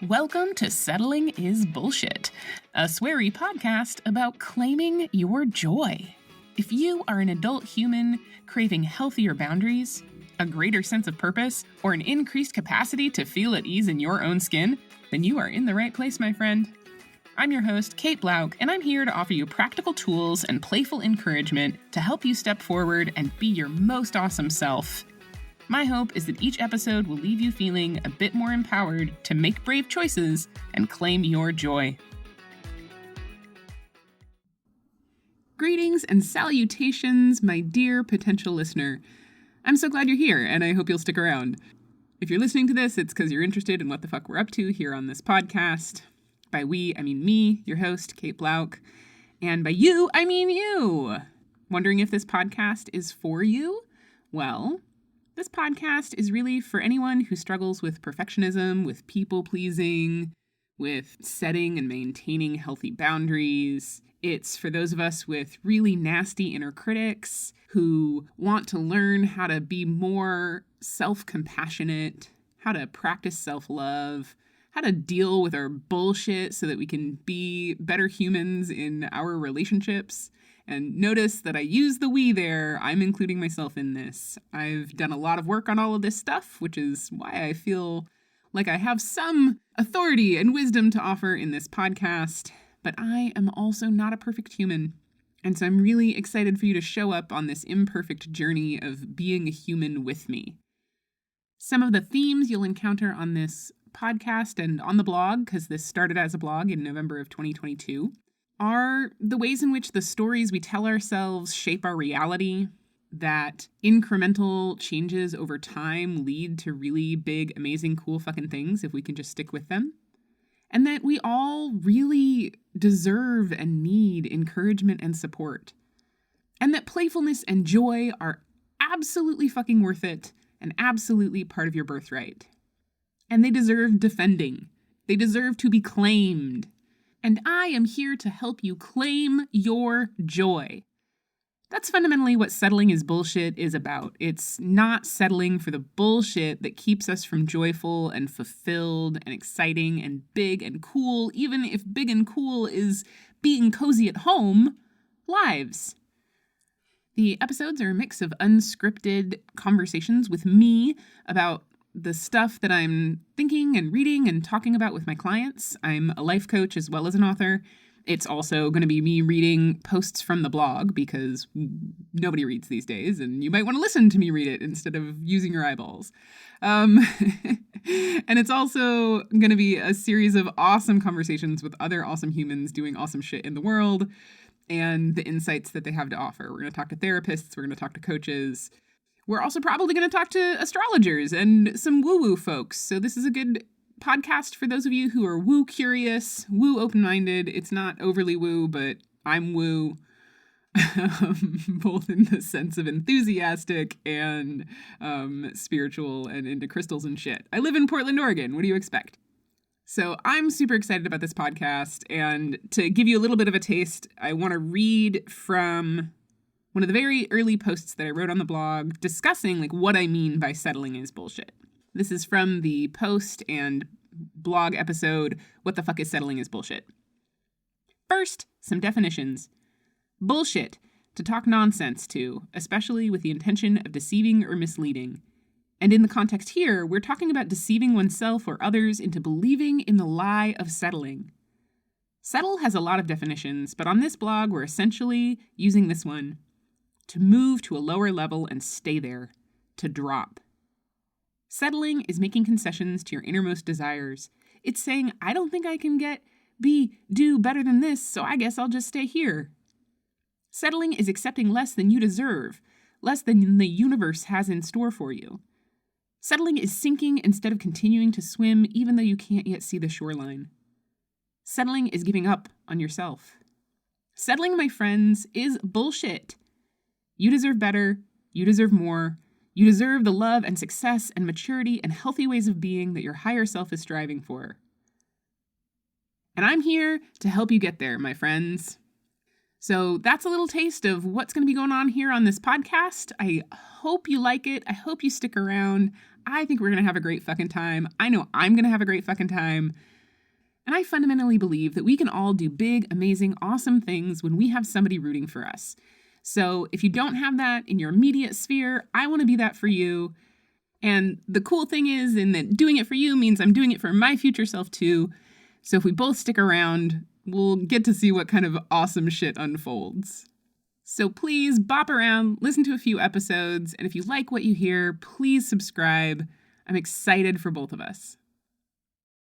Welcome to Settling is Bullshit, a sweary podcast about claiming your joy. If you are an adult human craving healthier boundaries, a greater sense of purpose, or an increased capacity to feel at ease in your own skin, then you are in the right place, my friend. I'm your host, Kate Blauk, and I'm here to offer you practical tools and playful encouragement to help you step forward and be your most awesome self. My hope is that each episode will leave you feeling a bit more empowered to make brave choices and claim your joy. Greetings and salutations, my dear potential listener. I'm so glad you're here, and I hope you'll stick around. If you're listening to this, it's because you're interested in what the fuck we're up to here on this podcast. By we, I mean me, your host, Kate Blauk. And by you, I mean you. Wondering if this podcast is for you? Well, this podcast is really for anyone who struggles with perfectionism, with people-pleasing, with setting and maintaining healthy boundaries. It's for those of us with really nasty inner critics who want to learn how to be more self-compassionate, how to practice self-love, how to deal with our bullshit so that we can be better humans in our relationships. And notice that I use the we there. I'm including myself in this. I've done a lot of work on all of this stuff, which is why I feel like I have some authority and wisdom to offer in this podcast. But I am also not a perfect human. And so I'm really excited for you to show up on this imperfect journey of being a human with me. Some of the themes you'll encounter on this podcast and on the blog, because this started as a blog in November of 2022, are the ways in which the stories we tell ourselves shape our reality, that incremental changes over time lead to really big, amazing, cool fucking things if we can just stick with them, and that we all really deserve and need encouragement and support, and that playfulness and joy are absolutely fucking worth it and absolutely part of your birthright. And they deserve defending. They deserve to be claimed. And I am here to help you claim your joy. That's fundamentally what Settling is Bullshit is about. It's not settling for the bullshit that keeps us from joyful and fulfilled and exciting and big and cool, even if big and cool is being cozy at home, lives. The episodes are a mix of unscripted conversations with me about the stuff that I'm thinking and reading and talking about with my clients. I'm a life coach as well as an author. It's also going to be me reading posts from the blog because nobody reads these days, and you might want to listen to me read it instead of using your eyeballs. And it's also going to be a series of awesome conversations with other awesome humans doing awesome shit in the world and the insights that they have to offer. We're going to talk to therapists. We're going to talk to coaches. We're also probably going to talk to astrologers and some woo-woo folks. So this is a good podcast for those of you who are woo curious, woo open-minded. It's not overly woo, but I'm woo, both in the sense of enthusiastic and spiritual and into crystals and shit. I live in Portland, Oregon. What do you expect? So I'm super excited about this podcast. And to give you a little bit of a taste, I want to read from one of the very early posts that I wrote on the blog discussing what I mean by settling is bullshit. This is from the post and blog episode, What the Fuck is Settling is Bullshit? First, some definitions. Bullshit, to talk nonsense to, especially with the intention of deceiving or misleading. And in the context here, we're talking about deceiving oneself or others into believing in the lie of settling. Settle has a lot of definitions, but on this blog, we're essentially using this one. To move to a lower level and stay there. To drop. Settling is making concessions to your innermost desires. It's saying, I don't think I can do better than this, so I guess I'll just stay here. Settling is accepting less than you deserve, less than the universe has in store for you. Settling is sinking instead of continuing to swim even though you can't yet see the shoreline. Settling is giving up on yourself. Settling, my friends, is bullshit. You deserve better. You deserve more. You deserve the love and success and maturity and healthy ways of being that your higher self is striving for. And I'm here to help you get there, my friends. So that's a little taste of what's going to be going on here on this podcast. I hope you like it. I hope you stick around. I think we're going to have a great fucking time. I know I'm going to have a great fucking time. And I fundamentally believe that we can all do big, amazing, awesome things when we have somebody rooting for us. So if you don't have that in your immediate sphere, I want to be that for you. And the cool thing is, in that doing it for you means I'm doing it for my future self too. So if we both stick around, we'll get to see what kind of awesome shit unfolds. So please bop around, listen to a few episodes, and if you like what you hear, please subscribe. I'm excited for both of us.